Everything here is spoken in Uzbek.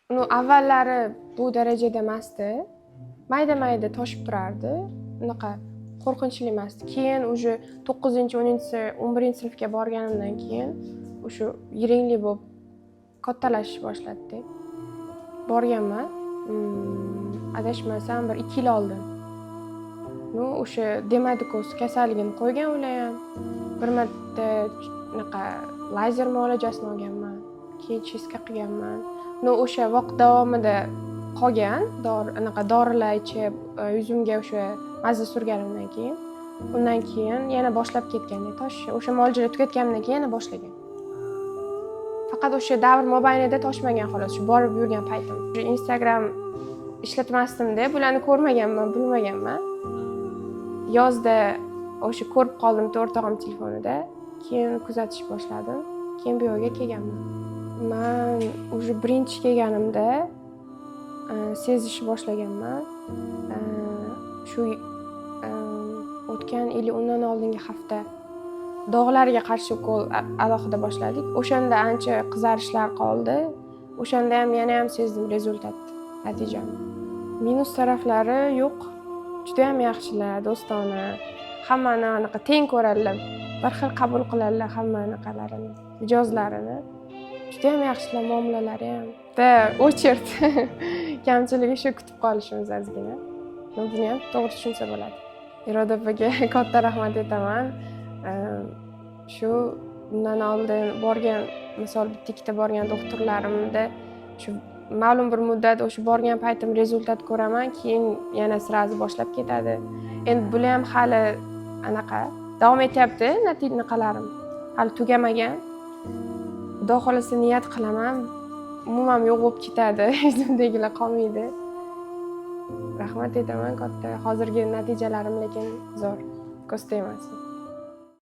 Avvallari bu darajada emasdi. Mayda-mayda toshib turardi. Unaqa qo'rqinchli emasdi. Keyin уже 9-11-sinfga borganimdan keyin o'sha yiringli bo'lib kattalashib boshladi. Borganman. Adashmasam bir 2 yil oldin. O'sha Demadikos kasalligini qo'ygan ular ham. Bir marta unaqa lazer muolajasini olganman. Keyin chiska qilganman. O'sha vaqt davomida qolgan, dorilar ichib, yuzimga o'sha mazza surganimdan keyin, undan keyin yana boshlab ketganda toshishni. O'sha muolajalar tugatganimdan keyin yana boshlagan. Faqat o'sha davr mobaynida toshmagan xolos, shu borib yurgan paytim. Instagram ishlatmasdim-da, bularni ko'rmaganman, bilmaganman. Yozda o'sha ko'rib qoldim o'rtog'im telefonida, keyin kuzatish boshladim. Keyin bu yerga kelganman. Men уже birinchi kelganimda sezishni boshlaganman. Shu o'tgan undan oldingi hafta dog'larga qarshi ukol alohida boshladik. O'shanda ancha qizarishlar qoldi. O'shanda ham yana ham sezdim natijani. Minus taraflari yo'q. Juda ham yaxshilar, do'stona. Hammani anaqa teng ko'radilar. Bir xil qabul qiladilar hamma anaqalarini, mijozlarini. Juda ham yaxshilar, muomalalari ham. O'chirt. Kamchiligi shu kutib qolishimiz ozgina. Buni ham to'g'ri tushunsa bo'ladi. Iroda opaga katta rahmat aytaman. Shu bundan oldin borgan, misol bitta borgan doktorlarimda shu ma'lum bir muddat o'sha borgan paytim rezultat ko'raman, keyin yana sirazi boshlab ketadi. Endi bular ham hali anaqa davom etyapti, natijalarim hali tugamagan. Xudo xolasa niyat qilaman, umuman yo'q bo'lib ketadi, yuzimdagilar qolmaydi. Rahmat aytaman katta. Hozirgi natijalarim lekin zo'r, ko'z tegmasin.